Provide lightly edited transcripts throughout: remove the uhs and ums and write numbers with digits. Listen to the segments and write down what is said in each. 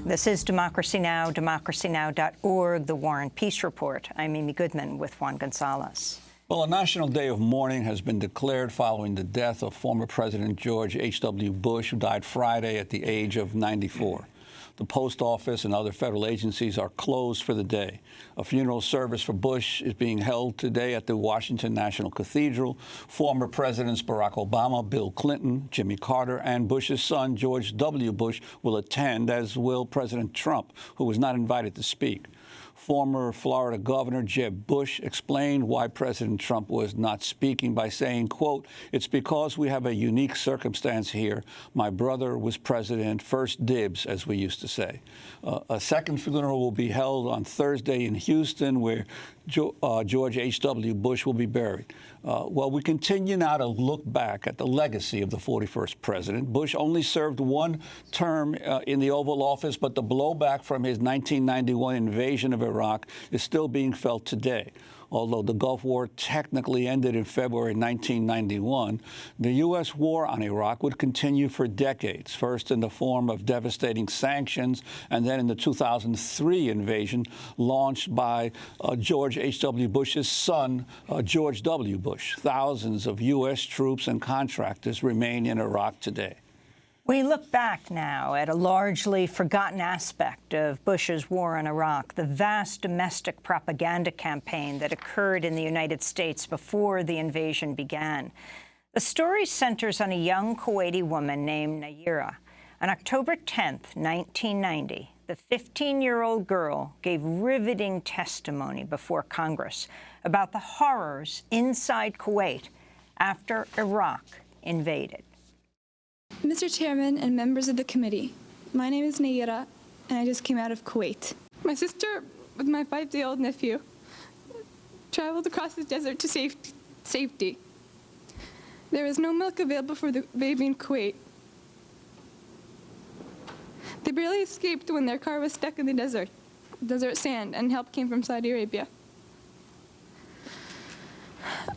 This is Democracy Now!, democracynow.org, The War and Peace Report. I'm Amy Goodman with Juan Gonzalez. Well, a national day of mourning has been declared following the death of former President George H.W. Bush, who died Friday at the age of 94. The post office and other federal agencies are closed for the day. A funeral service for Bush is being held today at the Washington National Cathedral. Former Presidents Barack Obama, Bill Clinton, Jimmy Carter, and Bush's son, George W. Bush, will attend, as will President Trump, who was not invited to speak. Former Florida Governor Jeb Bush explained why President Trump was not speaking by saying, quote, "It's because we have a unique circumstance here. My brother was president, first dibs," as we used to say. A second funeral will be held on Thursday in Houston, where George H.W. Bush will be buried. Well, we continue now to look back at the legacy of the 41st president. Bush only served one term in the Oval Office, but the blowback from his 1991 invasion of Iraq is still being felt today. Although the Gulf War technically ended in February 1991, the U.S. war on Iraq would continue for decades, first in the form of devastating sanctions, and then in the 2003 invasion launched by George H.W. Bush's son, George W. Bush. Thousands of U.S. troops and contractors remain in Iraq today. We look back now at a largely forgotten aspect of Bush's war on Iraq, the vast domestic propaganda campaign that occurred in the United States before the invasion began. The story centers on a young Kuwaiti woman named Naira. On October 10, 1990, the 15-year-old girl gave riveting testimony before Congress about the horrors inside Kuwait after Iraq invaded. Mr. Chairman and members of the committee, my name is Naira, and I just came out of Kuwait. My sister, with my 5-day-old nephew, traveled across the desert to safety. There was no milk available for the baby in Kuwait. They barely escaped when their car was stuck in the desert sand, and help came from Saudi Arabia.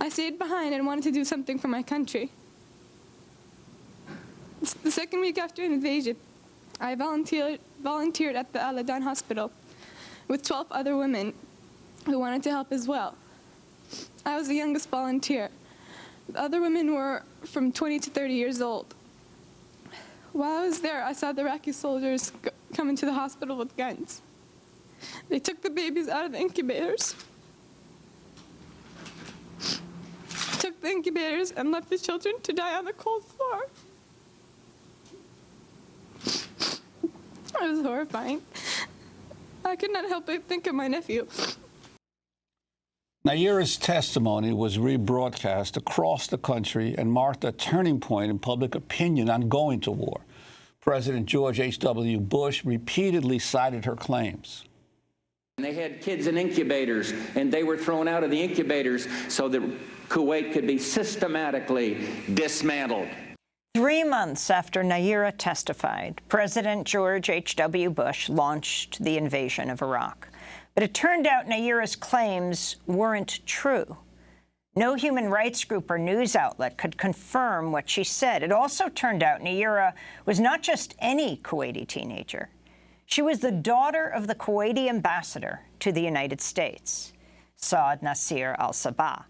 I stayed behind and wanted to do something for my country. The second week after an invasion, I volunteered at the Al-Adan hospital with 12 other women who wanted to help as well. I was the youngest volunteer. The other women were from 20 to 30 years old. While I was there, I saw the Iraqi soldiers come into the hospital with guns. They took the babies out of the incubators, and left the children to die on the cold floor. It was horrifying. I could not help but think of my nephew. Naira's testimony was rebroadcast across the country and marked a turning point in public opinion on going to war. President George H.W. Bush repeatedly cited her claims. They had kids in incubators, and they were thrown out of the incubators so that Kuwait could be systematically dismantled. 3 months after Naira testified, President George H.W. Bush launched the invasion of Iraq. But it turned out Naira's claims weren't true. No human rights group or news outlet could confirm what she said. It also turned out Naira was not just any Kuwaiti teenager. She was the daughter of the Kuwaiti ambassador to the United States, Saad Nasir al-Sabah.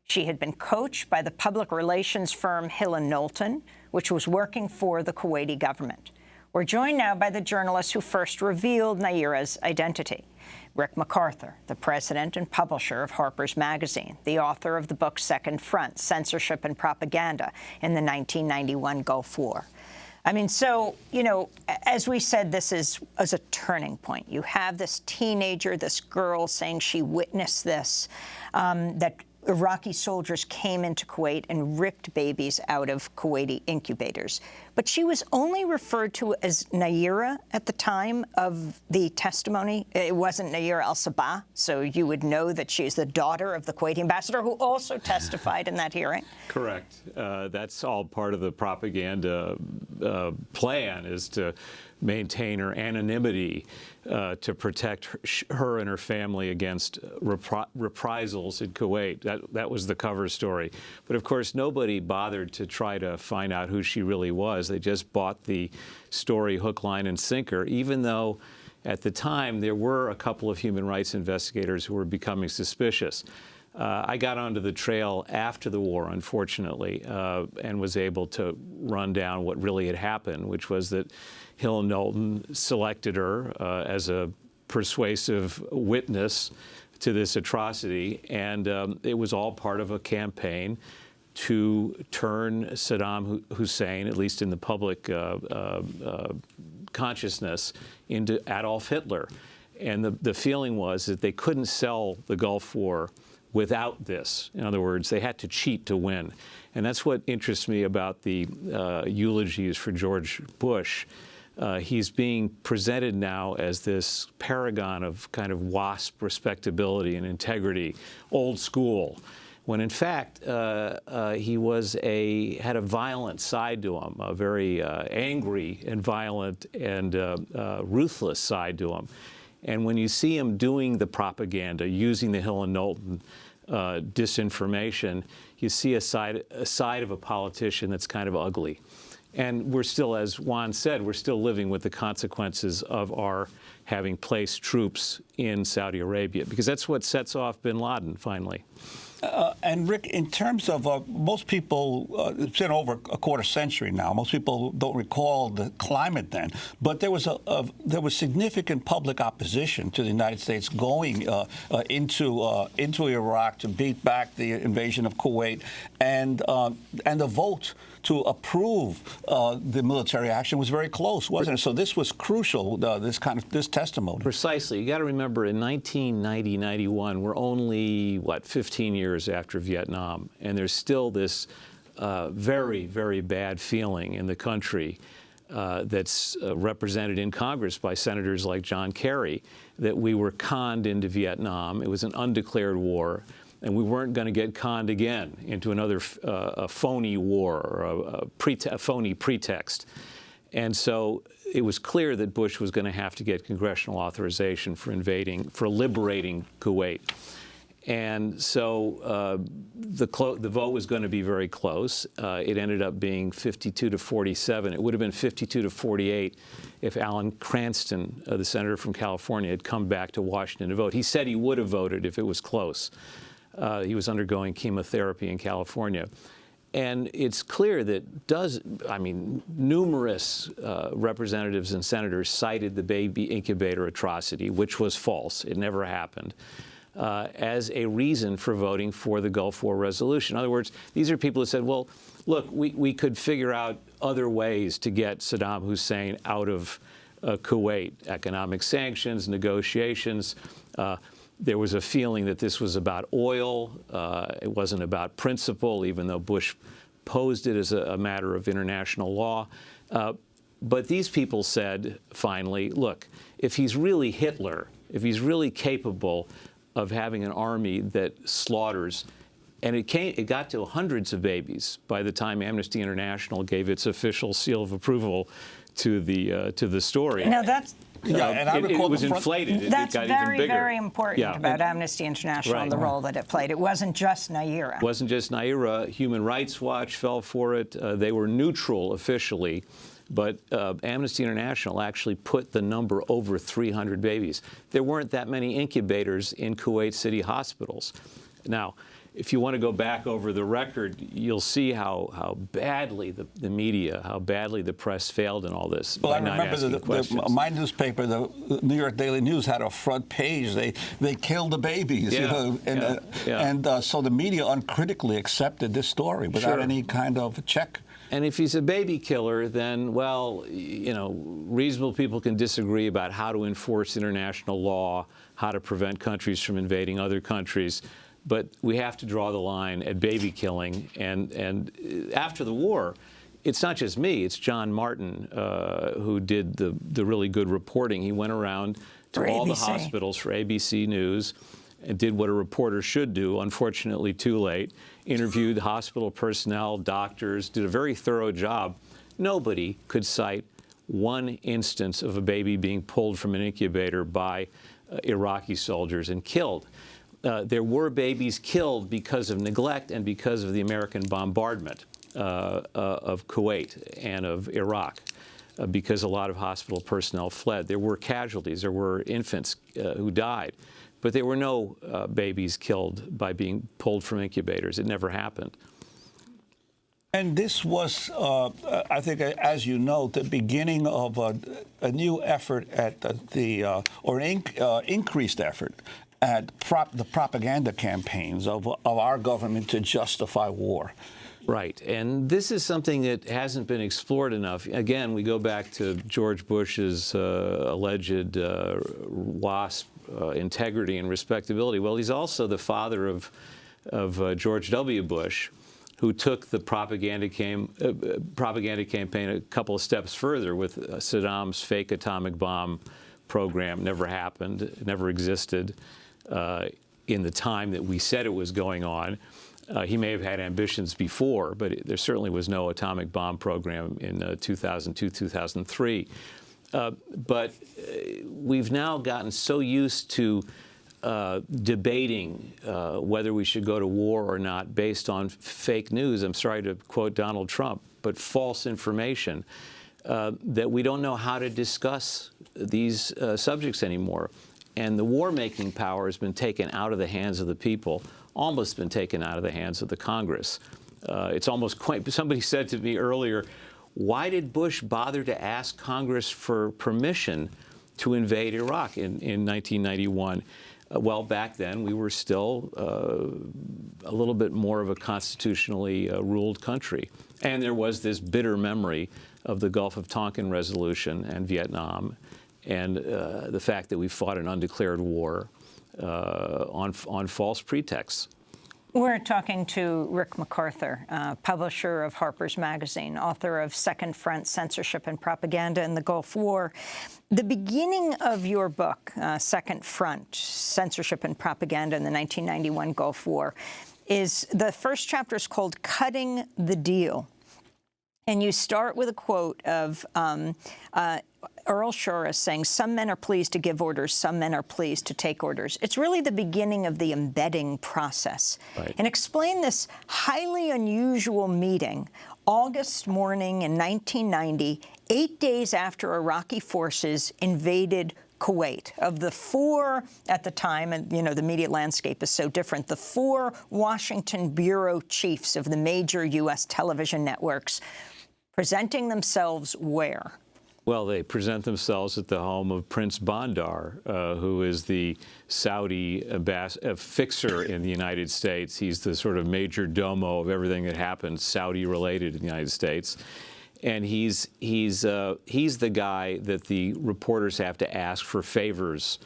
She had been coached by the public relations firm Hill & Knowlton, which was working for the Kuwaiti government. We're joined now by the journalist who first revealed Naira's identity, Rick MacArthur, the president and publisher of Harper's Magazine, the author of the book Second Front, Censorship and Propaganda in the 1991 Gulf War. I mean, so, you know, as we said, this is a turning point. You have this teenager, this girl saying she witnessed this, that Iraqi soldiers came into Kuwait and ripped babies out of Kuwaiti incubators. But she was only referred to as Naira at the time of the testimony. It wasn't Naira al-Sabah, so you would know that she's the daughter of the Kuwaiti ambassador who also testified in that hearing. Correct. That's all part of the propaganda plan, is to maintain her anonymity to protect her and her family against reprisals in Kuwait. That was the cover story. But of course, nobody bothered to try to find out who she really was. They just bought the story hook, line, and sinker, even though at the time there were a couple of human rights investigators who were becoming suspicious. I got onto the trail after the war, unfortunately, and was able to run down what really had happened, which was that Hill and Knowlton selected her as a persuasive witness to this atrocity, and it was all part of a campaign to turn Saddam Hussein, at least in the public consciousness, into Adolf Hitler. And the feeling was that they couldn't sell the Gulf War without this. In other words, they had to cheat to win. And that's what interests me about the eulogies for George Bush. He's being presented now as this paragon of kind of WASP respectability and integrity, old school, when in fact he had a violent side to him, a very angry and violent and ruthless side to him. And when you see him doing the propaganda, using the Hill and Knowlton disinformation, you see a side of a politician that's kind of ugly. And we're still, as Juan said, we're still living with the consequences of our having placed troops in Saudi Arabia, because that's what sets off bin Laden, finally. And Rick, in terms of most people, it's been over a quarter century now. Most people don't recall the climate then, but there was significant public opposition to the United States going into Iraq to beat back the invasion of Kuwait, and the vote to approve the military action was very close, wasn't it? So this was crucial. This testimony. Precisely. You got to remember, in 1990-91, we're only 15 years after Vietnam, and there's still this very, very bad feeling in the country that's represented in Congress by senators like John Kerry, that we were conned into Vietnam. It was an undeclared war, and we weren't going to get conned again into another a phony war or a phony pretext. And so it was clear that Bush was going to have to get congressional authorization for liberating Kuwait. And so the vote was going to be very close. It ended up being 52-47. It would have been 52-48 if Alan Cranston, the senator from California, had come back to Washington to vote. He said he would have voted if it was close. He was undergoing chemotherapy in California. And it's clear that numerous representatives and senators cited the baby incubator atrocity, which was false. It never happened. As a reason for voting for the Gulf War resolution. In other words, these are people who said, well, look, we could figure out other ways to get Saddam Hussein out of Kuwait, economic sanctions, negotiations. There was a feeling that this was about oil. It wasn't about principle, even though Bush posed it as a matter of international law. But these people said, finally, look, if he's really Hitler, if he's really capable of having an army that slaughters, and it got to hundreds of babies by the time Amnesty International gave its official seal of approval to the story. Now that's and I recall it was inflated. That's it got very, even bigger. very important about Amnesty International and the role that it played. It wasn't just Naira. It wasn't just Naira. Human Rights Watch fell for it. They were neutral officially. But Amnesty International actually put the number over 300 babies. There weren't that many incubators in Kuwait City hospitals. Now, if you want to go back over the record, you'll see how badly the media, how badly the press failed in all this. Well, I remember my newspaper, the New York Daily News, had a front page. They killed the babies, so the media uncritically accepted this story without any kind of check. And if he's a baby killer, then, well, reasonable people can disagree about how to enforce international law, how to prevent countries from invading other countries. But we have to draw the line at baby killing. And after the war, it's not just me. It's John Martin who did the really good reporting. He went around to all the hospitals for ABC News and did what a reporter should do, unfortunately too late, interviewed hospital personnel, doctors, did a very thorough job. Nobody could cite one instance of a baby being pulled from an incubator by Iraqi soldiers and killed. There were babies killed because of neglect and because of the American bombardment of Kuwait and of Iraq, because a lot of hospital personnel fled. There were casualties. There were infants who died. But there were no babies killed by being pulled from incubators. It never happened. And this was, I think, as you know, the beginning of a new effort at increased effort at the propaganda campaigns of our government to justify war. Right. And this is something that hasn't been explored enough. Again, we go back to George Bush's alleged WASP integrity and respectability. Well, he's also the father of George W. Bush, who took the propaganda campaign a couple of steps further with Saddam's fake atomic bomb program. Never happened, never existed in the time that we said it was going on. He may have had ambitions before, but there certainly was no atomic bomb program in 2002, 2003. But we've now gotten so used to debating whether we should go to war or not based on fake news. I'm sorry to quote Donald Trump, but false information, that we don't know how to discuss these subjects anymore. And the war-making power has been taken out of the hands of the people, almost been taken out of the hands of the Congress. It's almost quite, somebody said to me earlier, why did Bush bother to ask Congress for permission to invade Iraq in 1991? Well, back then, we were still a little bit more of a constitutionally ruled country. And there was this bitter memory of the Gulf of Tonkin resolution and Vietnam, and the fact that we fought an undeclared war on false pretexts. We're talking to Rick MacArthur, publisher of Harper's Magazine, author of Second Front, Censorship and Propaganda in the Gulf War. The beginning of your book, Second Front, Censorship and Propaganda in the 1991 Gulf War, is the first chapter is called Cutting the Deal. And you start with a quote of Earl Shores saying, "Some men are pleased to give orders, some men are pleased to take orders." It's really the beginning of the embedding process. Right. And explain this highly unusual meeting, August morning in 1990, 8 days after Iraqi forces invaded Kuwait. Of the four at the time, and you know the media landscape is so different, the four Washington bureau chiefs of the major U.S. television networks presenting themselves where? Well, they present themselves at the home of Prince Bandar, who is the Saudi fixer in the United States. He's the sort of major domo of everything that happens Saudi-related in the United States. And he's the guy that the reporters have to ask for favors.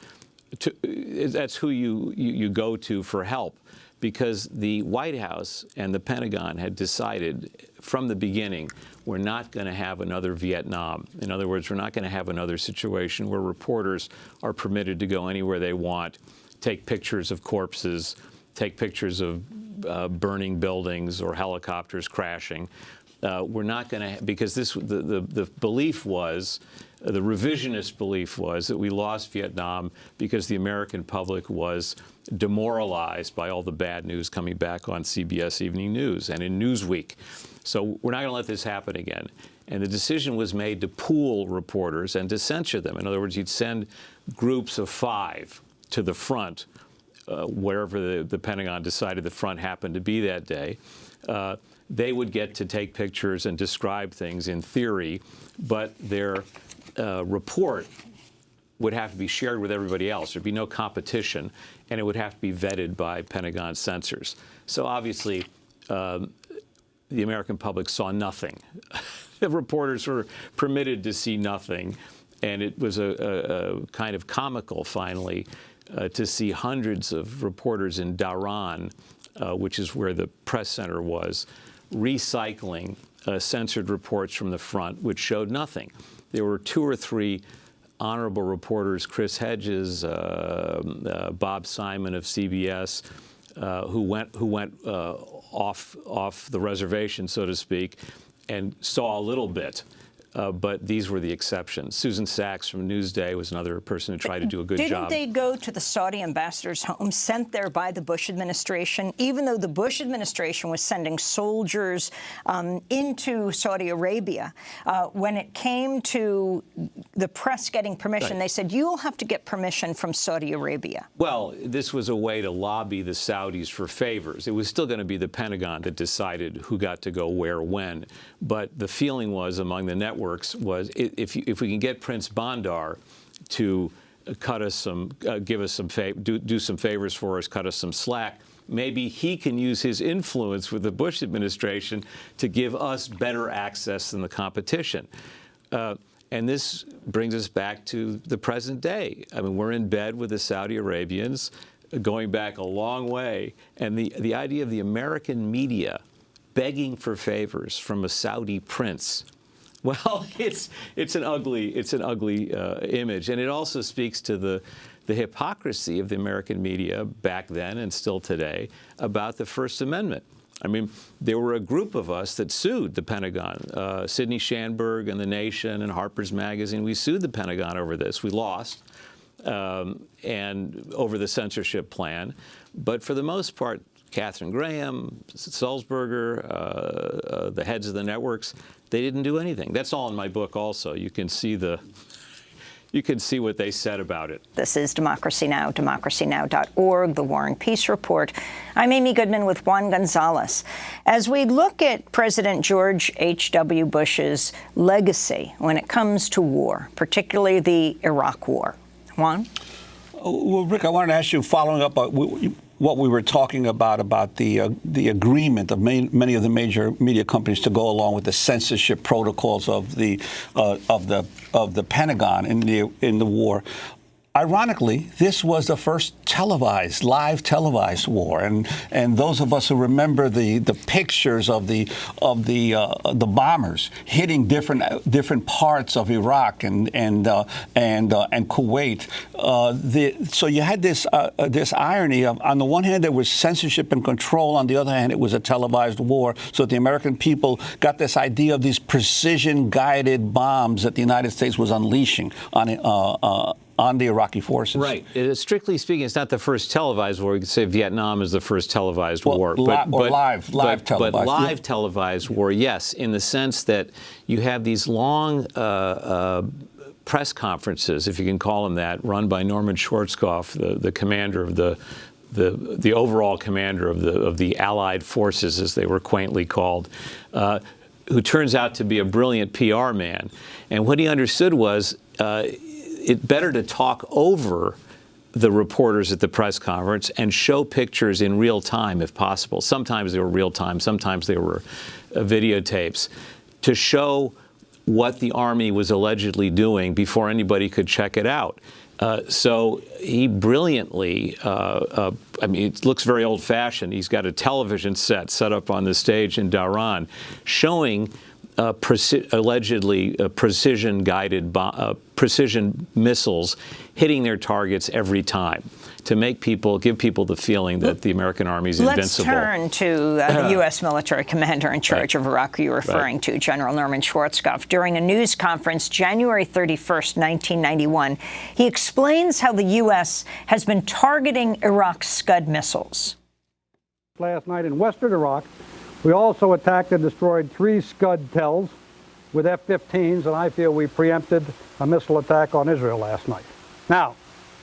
That's who you go to for help, because the White House and the Pentagon had decided from the beginning we're not going to have another Vietnam. In other words, we're not going to have another situation where reporters are permitted to go anywhere they want, take pictures of corpses, take pictures of burning buildings or helicopters crashing. We're not going to, because the belief was, the revisionist belief was that we lost Vietnam because the American public was demoralized by all the bad news coming back on CBS Evening News and in Newsweek. So we're not going to let this happen again. And the decision was made to pool reporters and to censure them. In other words, you'd send groups of 5 to the front, wherever the Pentagon decided the front happened to be that day. They would get to take pictures and describe things in theory, but their report would have to be shared with everybody else. There'd be no competition, and it would have to be vetted by Pentagon censors. So obviously, the American public saw nothing. The reporters were permitted to see nothing, and it was a kind of comical, finally, to see hundreds of reporters in Dhahran, which is where the press center was, recycling censored reports from the front, which showed nothing. There were 2 or 3 honorable reporters, Chris Hedges, Bob Simon of CBS, who went off the reservation, so to speak, and saw a little bit. But these were the exceptions. Susan Sachs from Newsday was another person who tried to do a good job. Didn't they go to the Saudi ambassador's home, sent there by the Bush administration, even though the Bush administration was sending soldiers into Saudi Arabia? When it came to the press getting permission, they said, you'll have to get permission from Saudi Arabia. Well, this was a way to lobby the Saudis for favors. It was still going to be the Pentagon that decided who got to go where, when. But the feeling was among the networks was if we can get Prince Bandar to cut us some, give us some, do some favors for us, cut us some slack, maybe he can use his influence with the Bush administration to give us better access than the competition. And this brings us back to the present day. I mean, we're in bed with the Saudi Arabians, going back a long way, and the idea of the American media begging for favors from a Saudi prince. Well, it's an ugly image, and it also speaks to the hypocrisy of the American media back then and still today about the First Amendment. I mean, there were a group of us that sued the Pentagon. Sidney Schanberg and The Nation and Harper's Magazine, we sued the Pentagon over this. We lost, and over the censorship plan. But for the most part, Katharine Graham, Sulzberger, the heads of the networks, they didn't do anything. That's all in my book also. You can see what they said about it. This is Democracy Now!, democracynow.org, The War and Peace Report. I'm Amy Goodman with Juan Gonzalez. As we look at President George H.W. Bush's legacy when it comes to war, particularly the Iraq War, Juan? Well, Rick, I wanted to ask you, following up on what we were talking about the agreement of many of the major media companies to go along with the censorship protocols of the Pentagon in the war. Ironically, this was the first live televised war, and those of us who remember the pictures of the bombers hitting different parts of Iraq and Kuwait. So you had this irony of, on the one hand, there was censorship and control. On the other hand, it was a televised war. So the American people got this idea of these precision-guided bombs that the United States was unleashing on the Iraqi forces. Right. Strictly speaking, it's not the first televised war. You could say Vietnam is the first televised war. Live televised. But live televised war, yes, in the sense that you have these long press conferences, if you can call them that, run by Norman Schwarzkopf, the commander of the overall commander of the Allied forces, as they were quaintly called, who turns out to be a brilliant PR man. And what he understood was it's better to talk over the reporters at the press conference and show pictures in real time if possible. Sometimes they were real time, sometimes they were videotapes, to show what the Army was allegedly doing before anybody could check it out. So he brilliantly, I mean, it looks very old-fashioned. He's got a television set up on the stage in Dhahran showing allegedly precision-guided precision missiles hitting their targets every time to give people the feeling that the American Army is invincible. Let's turn to the U.S. military commander in charge of Iraq who you're referring to, General Norman Schwarzkopf. During a news conference January 31st, 1991, he explains how the U.S. has been targeting Iraq's Scud missiles. Last night in western Iraq, we also attacked and destroyed 3 Scud tells with F-15s, and I feel we preempted a missile attack on Israel last night. Now,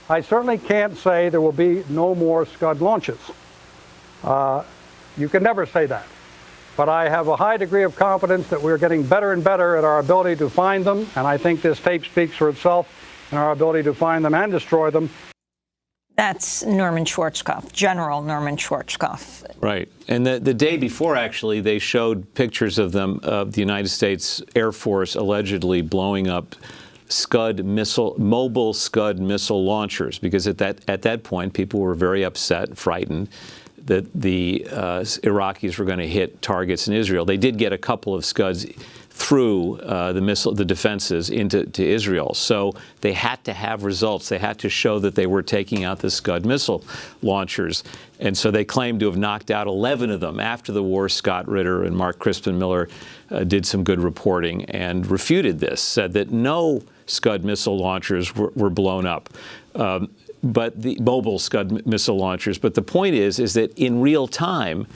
I certainly can't say there will be no more Scud launches. You can never say that. But I have a high degree of confidence that we're getting better and better at our ability to find them, and I think this tape speaks for itself in our ability to find them and destroy them. That's Norman Schwarzkopf, General Norman Schwarzkopf. Right. And the day before, actually, they showed pictures of the United States Air Force allegedly blowing up mobile Scud missile launchers, because at that point, people were very upset, frightened that the Iraqis were going to hit targets in Israel. They did get a couple of Scuds through the defenses into Israel. So they had to have results. They had to show that they were taking out the Scud missile launchers. And so they claimed to have knocked out 11 of them. After the war, Scott Ritter and Mark Crispin Miller did some good reporting and refuted this, said that no Scud missile launchers were blown up. But the mobile Scud missile launchers. But the point is that in real time,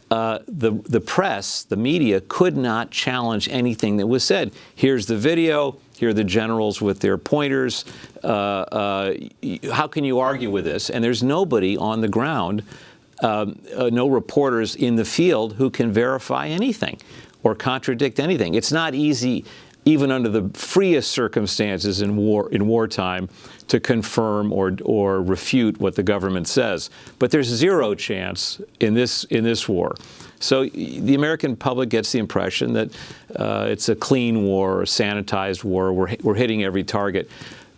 the press, the media, could not challenge anything that was said. Here's the video. Here are the generals with their pointers. How can you argue with this? And there's nobody on the ground, no reporters in the field who can verify anything or contradict anything. It's not easy, even under the freest circumstances in wartime, to confirm or refute what the government says. But there's zero chance in this war. So the American public gets the impression that it's a clean war, a sanitized war. We're hitting every target.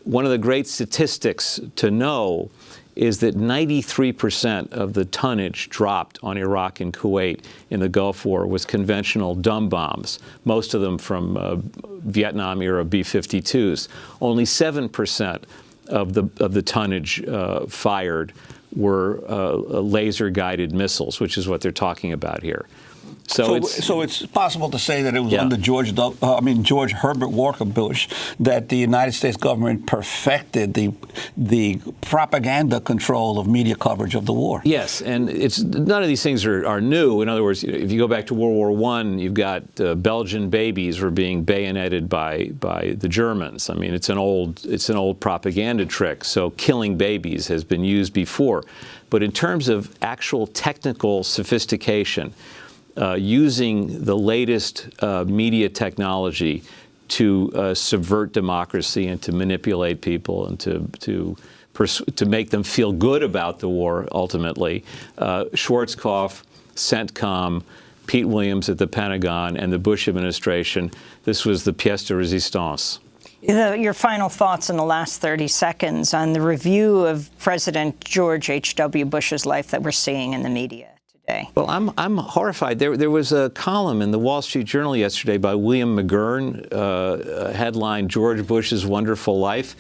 One of the great statistics to know is that 93% of the tonnage dropped on Iraq and Kuwait in the Gulf War was conventional dumb bombs, most of them from Vietnam-era B-52s. Only 7% of the tonnage fired were laser-guided missiles, which is what they're talking about here. So it's possible to say that it was under George Herbert Walker Bush that the United States government perfected the propaganda control of media coverage of the war. Yes, and none of these things are new. In other words, if you go back to World War I, you've got Belgian babies were being bayoneted by the Germans. I mean, it's an old propaganda trick. So killing babies has been used before, but in terms of actual technical sophistication, using the latest media technology to subvert democracy and to manipulate people and to make them feel good about the war, ultimately. Schwarzkopf, CENTCOM, Pete Williams at the Pentagon, and the Bush administration, this was the pièce de résistance. Your final thoughts in the last 30 seconds on the review of President George H.W. Bush's life that we're seeing in the media today. Well, I'm horrified. There was a column in the Wall Street Journal yesterday by William McGurn, headline George Bush's Wonderful Life,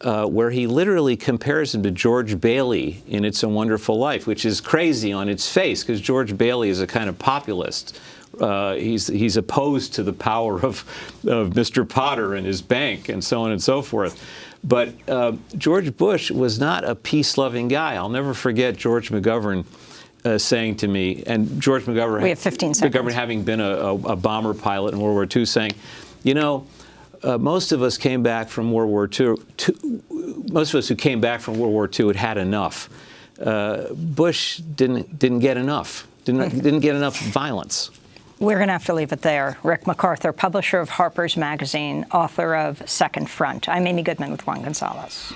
where he literally compares him to George Bailey in It's a Wonderful Life, which is crazy on its face because George Bailey is a kind of populist. He's opposed to the power of Mr. Potter and his bank and so on and so forth. But George Bush was not a peace-loving guy. I'll never forget George McGovern saying to me, and George McGovern, we have 15 seconds. McGovern having been a bomber pilot in World War II, saying, you know, most of us came back from World War II. Most of us who came back from World War II had enough. Bush didn't get enough. Didn't get enough violence. We're going to have to leave it there. Rick MacArthur, publisher of Harper's Magazine, author of Second Front. I'm Amy Goodman with Juan Gonzalez.